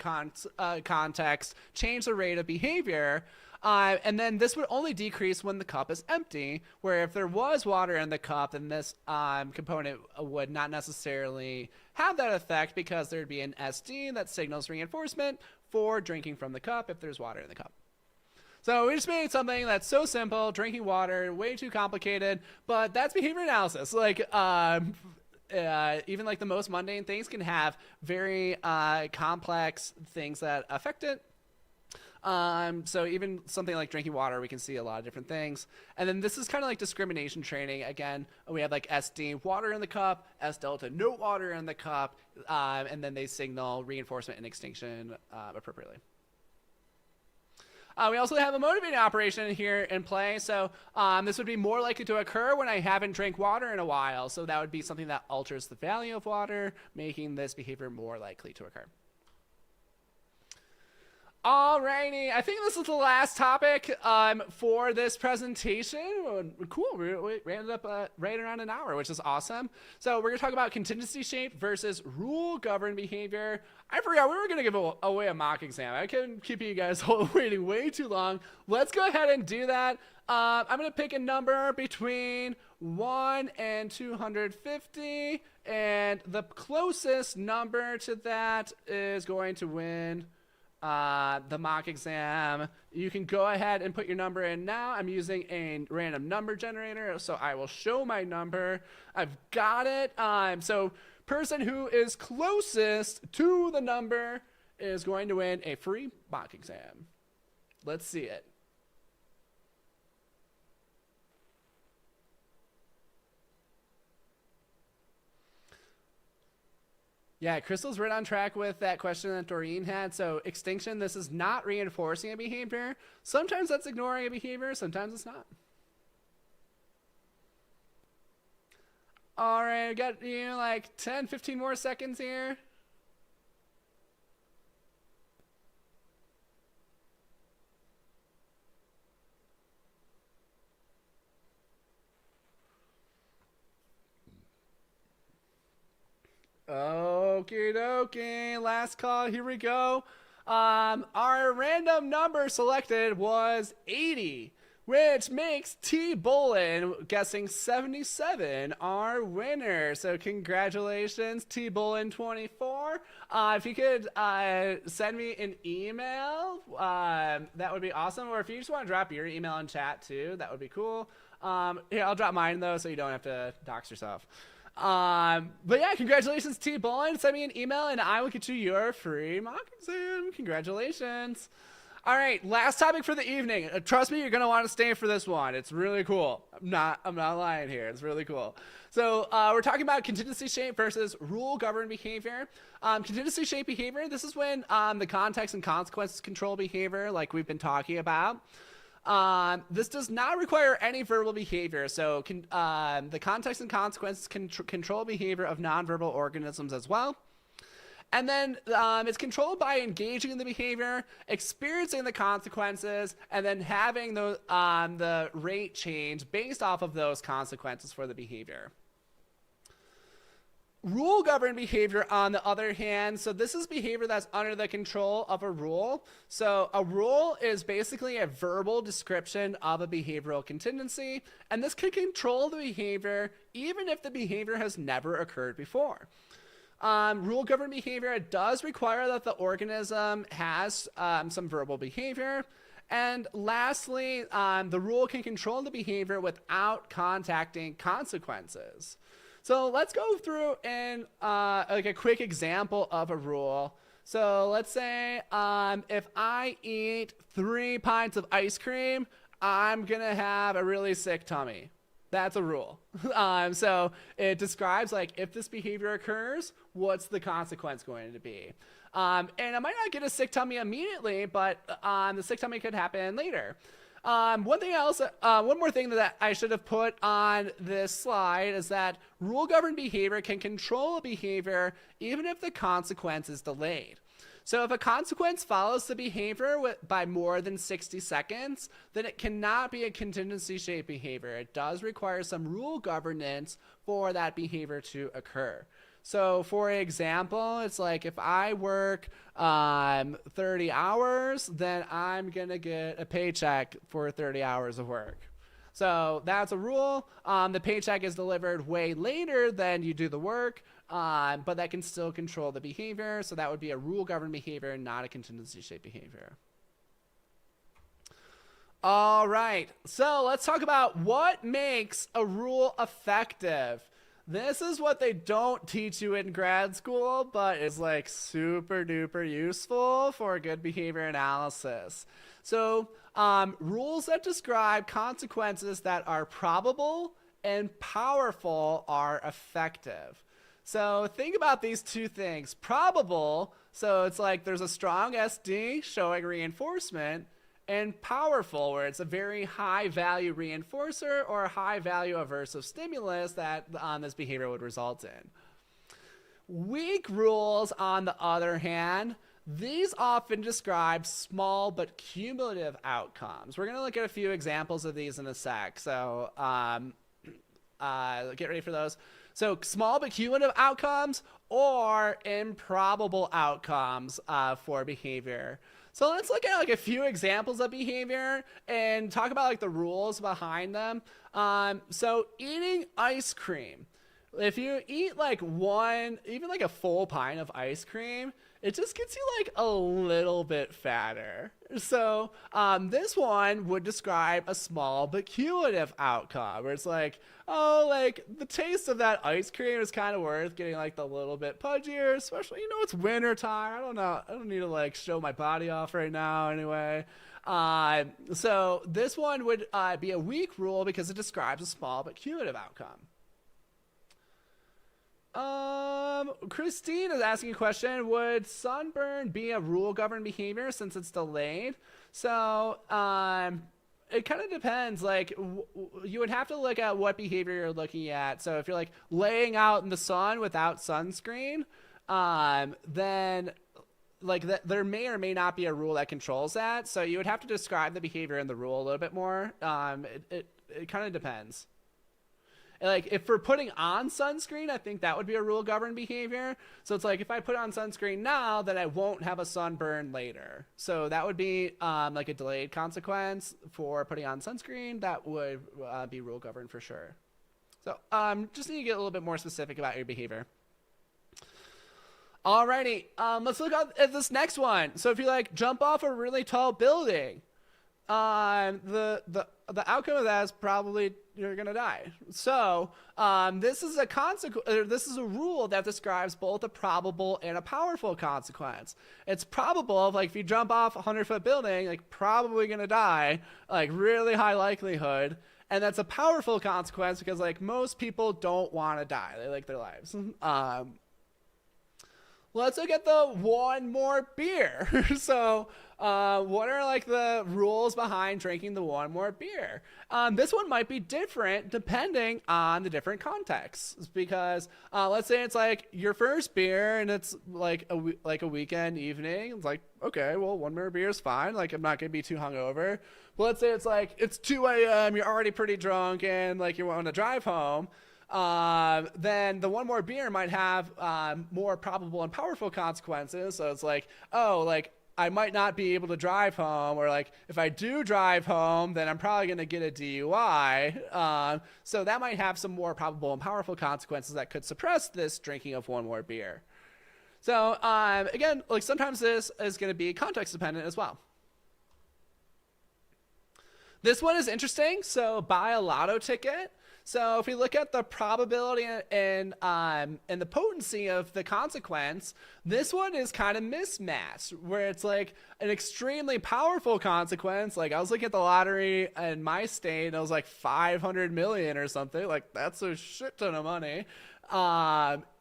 context change the rate of behavior. And then this would only decrease when the cup is empty, where if there was water in the cup, then this component would not necessarily have that effect because there'd be an SD that signals reinforcement for drinking from the cup if there's water in the cup. So we just made something that's so simple, drinking water, way too complicated, but that's behavior analysis. Like, even like the most mundane things can have very complex things that affect it. So even something like drinking water, we can see a lot of different things. And then this is kind of like discrimination training. Again, we have like SD, water in the cup, S delta, no water in the cup, and then they signal reinforcement and extinction appropriately. We also have a motivating operation here in play. So this would be more likely to occur when I haven't drank water in a while. So that would be something that alters the value of water, making this behavior more likely to occur. Alrighty, I think this is the last topic for this presentation. Cool, we ended up right around an hour, which is awesome. So we're going to talk about contingency shape versus rule-governed behavior. I forgot we were going to give away a mock exam. I couldn't keep you guys waiting way too long. Let's go ahead and do that. I'm going to pick a number between 1 and 250, and the closest number to that is going to win the mock exam. You can go ahead and put your number in now. I'm using a random number generator, so I will show my number. I've got it. So person who is closest to the number is going to win a free mock exam. Let's see it. Yeah, Crystal's right on track with that question that Doreen had. So extinction, this is not reinforcing a behavior. Sometimes that's ignoring a behavior, sometimes it's not. All right, I've got like 10, 15 more seconds here. Okie dokie, last call, here we go. Our random number selected was 80, which makes T Bolin, guessing 77, our winner. So congratulations, T Bolin 24. If you could send me an email, that would be awesome. Or if you just want to drop your email in chat too, that would be cool. Here, I'll drop mine though, so you don't have to dox yourself. But yeah, congratulations, T Bolin. Send me an email and I will get you your free mock exam. Congratulations. All right, last topic for the evening. Trust me, you're gonna want to stay for this one. It's really cool. I'm not lying here. It's really cool. So we're talking about contingency shape versus rule-governed behavior. Contingency shape behavior. This is when the context and consequences control behavior, like we've been talking about. This does not require any verbal behavior, so the context and consequences can control behavior of nonverbal organisms as well. And then it's controlled by engaging in the behavior, experiencing the consequences, and then having the rate change based off of those consequences for the behavior. Rule-governed behavior, on the other hand, so this is behavior that's under the control of a rule. So a rule is basically a verbal description of a behavioral contingency, and this can control the behavior even if the behavior has never occurred before. Rule-governed behavior does require that the organism has some verbal behavior. And lastly, the rule can control the behavior without contacting consequences. So let's go through and like a quick example of a rule. So let's say if I eat 3 pints of ice cream, I'm going to have a really sick tummy. That's a rule. So it describes like if this behavior occurs, what's the consequence going to be? And I might not get a sick tummy immediately, but the sick tummy could happen later. One more thing that I should have put on this slide is that rule-governed behavior can control a behavior even if the consequence is delayed. So if a consequence follows the behavior by more than 60 seconds, then it cannot be a contingency-shaped behavior. It does require some rule governance for that behavior to occur. So for example, it's like if I work 30 hours, then I'm going to get a paycheck for 30 hours of work. So that's a rule. The paycheck is delivered way later than you do the work, but that can still control the behavior. So that would be a rule-governed behavior, not a contingency-shaped behavior. All right, so let's talk about what makes a rule effective. This is what they don't teach you in grad school, but is like super duper useful for good behavior analysis. So rules that describe consequences that are probable and powerful are effective. So think about these two things. Probable, so it's like there's a strong SD showing reinforcement, and powerful, where it's a very high value reinforcer or a high value aversive stimulus that this behavior would result in. Weak rules, on the other hand, these often describe small but cumulative outcomes. We're going to look at a few examples of these in a sec, so get ready for those. So small but cumulative outcomes or improbable outcomes for behavior. So let's look at like a few examples of behavior and talk about like the rules behind them. So eating ice cream. If you eat like even like a full pint of ice cream, it just gets you like a little bit fatter. So this one would describe a small but cumulative outcome where it's like, oh, like the taste of that ice cream is kind of worth getting like the little bit pudgier, especially, it's winter time. I don't know. I don't need to like show my body off right now anyway. So this one would be a weak rule because it describes a small but cumulative outcome. Christine is asking a question. Would sunburn be a rule-governed behavior since it's delayed? So, it kind of depends. Like, you would have to look at what behavior you're looking at. So if you're like laying out in the sun without sunscreen, then like there may or may not be a rule that controls that. So you would have to describe the behavior in the rule a little bit more. It kind of depends. Like if we're putting on sunscreen, I think that would be a rule governed behavior. So it's like if I put on sunscreen now, then I won't have a sunburn later. So that would be like a delayed consequence for putting on sunscreen. That would be rule governed for sure. So just need to get a little bit more specific about your behavior. Alrighty, let's look at this next one. So if you like jump off a really tall building, the outcome of that is probably you're gonna die. So this is a rule that describes both a probable and a powerful consequence. It's probable, like if you jump off a 100-foot building, like probably gonna die, like really high likelihood. And that's a powerful consequence because like most people don't want to die; they like their lives. Let's look at the one more beer. So what are like the rules behind drinking the one more beer? This one might be different depending on the different contexts because let's say it's like your first beer and it's like a weekend evening. It's like, okay, well, one more beer is fine. Like I'm not going to be too hungover. But let's say it's like it's 2 a.m. You're already pretty drunk and like you want to drive home. Then the one more beer might have more probable and powerful consequences. So it's like, oh, like I might not be able to drive home, or like if I do drive home, then I'm probably going to get a DUI. So that might have some more probable and powerful consequences that could suppress this drinking of one more beer. So again, like sometimes this is going to be context dependent as well. This one is interesting. So buy a lotto ticket. So if we look at the probability and the potency of the consequence, this one is kind of mismatched, where it's like an extremely powerful consequence. Like I was looking at the lottery in my state, and it was like 500 million or something. Like that's a shit ton of money.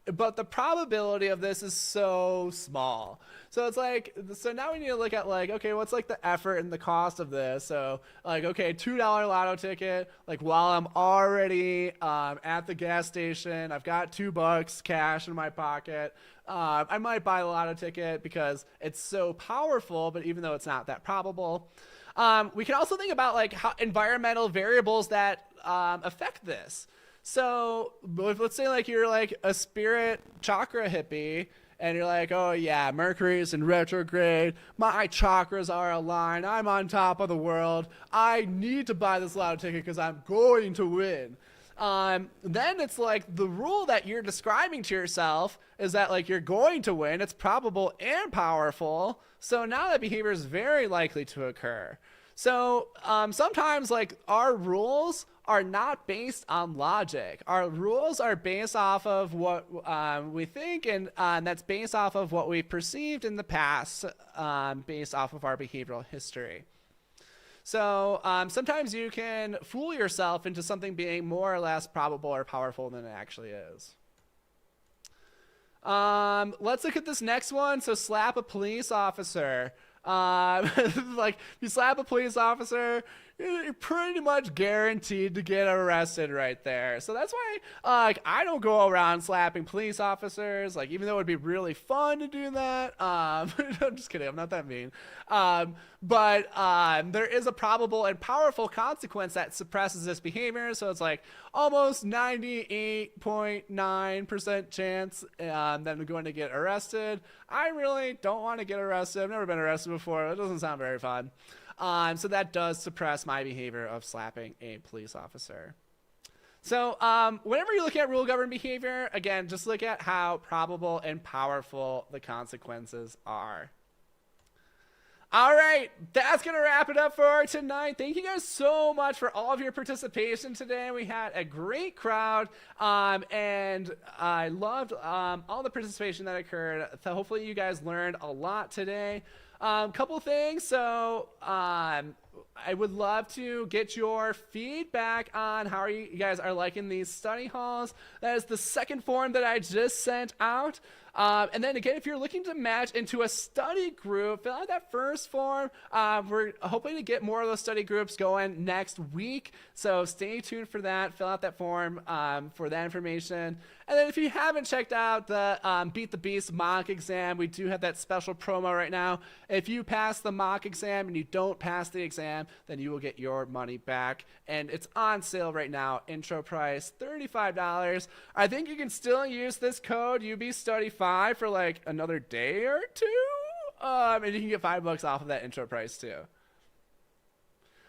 But the probability of this is so small. So it's like, so now we need to look at like, okay, what's like the effort and the cost of this? So like, okay, $2 lotto ticket, like while I'm already at the gas station, I've got $2 cash in my pocket. I might buy the lotto ticket because it's so powerful, but even though it's not that probable. We can also think about like how environmental variables that affect this. So let's say like you're like a spirit chakra hippie and you're like, oh yeah, Mercury is in retrograde, my chakras are aligned, I'm on top of the world, I need to buy this lotto ticket because I'm going to win. Then it's like the rule that you're describing to yourself is that like you're going to win, it's probable and powerful, so now that behavior is very likely to occur. So sometimes like our rules are not based on logic. Our rules are based off of what we think, and that's based off of what we perceived in the past, based off of our behavioral history. So sometimes you can fool yourself into something being more or less probable or powerful than it actually is. Let's look at this next one. So slap a police officer. Like you slap a police officer, you're pretty much guaranteed to get arrested right there. So that's why like I don't go around slapping police officers, like even though it would be really fun to do that. I'm just kidding, I'm not that mean. But there is a probable and powerful consequence that suppresses this behavior. So it's like almost 98.9% chance that I'm going to get arrested. I really don't want to get arrested. I've never been arrested before. It doesn't sound very fun. So that does suppress my behavior of slapping a police officer. So whenever you're looking at rule governed behavior, again, just look at how probable and powerful the consequences are. All right, that's going to wrap it up for tonight. Thank you guys so much for all of your participation today. We had a great crowd, and I loved all the participation that occurred. So hopefully you guys learned a lot today. Couple things. So I would love to get your feedback on how you guys are liking these study halls. That is the second form that I just sent out. And then again, if you're looking to match into a study group, fill out that first form. We're hoping to get more of those study groups going next week. So stay tuned for that. Fill out that form for that information. And then if you haven't checked out the Beat the Beast mock exam, we do have that special promo right now. If you pass the mock exam and you don't pass the exam, then you will get your money back. And it's on sale right now. Intro price, $35. I think you can still use this code UBStudy5 for like another day or two. And you can get $5 off of that intro price too.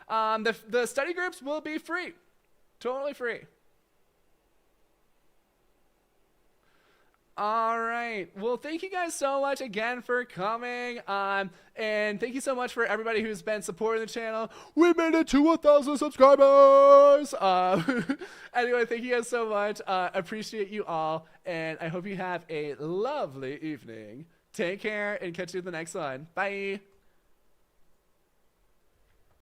The study groups will be free. Totally free. All right. Well, thank you guys so much again for coming. And thank you so much for everybody who's been supporting the channel. We made it to 1,000 subscribers. Anyway, thank you guys so much. Appreciate you all. And I hope you have a lovely evening. Take care and catch you in the next one. Bye.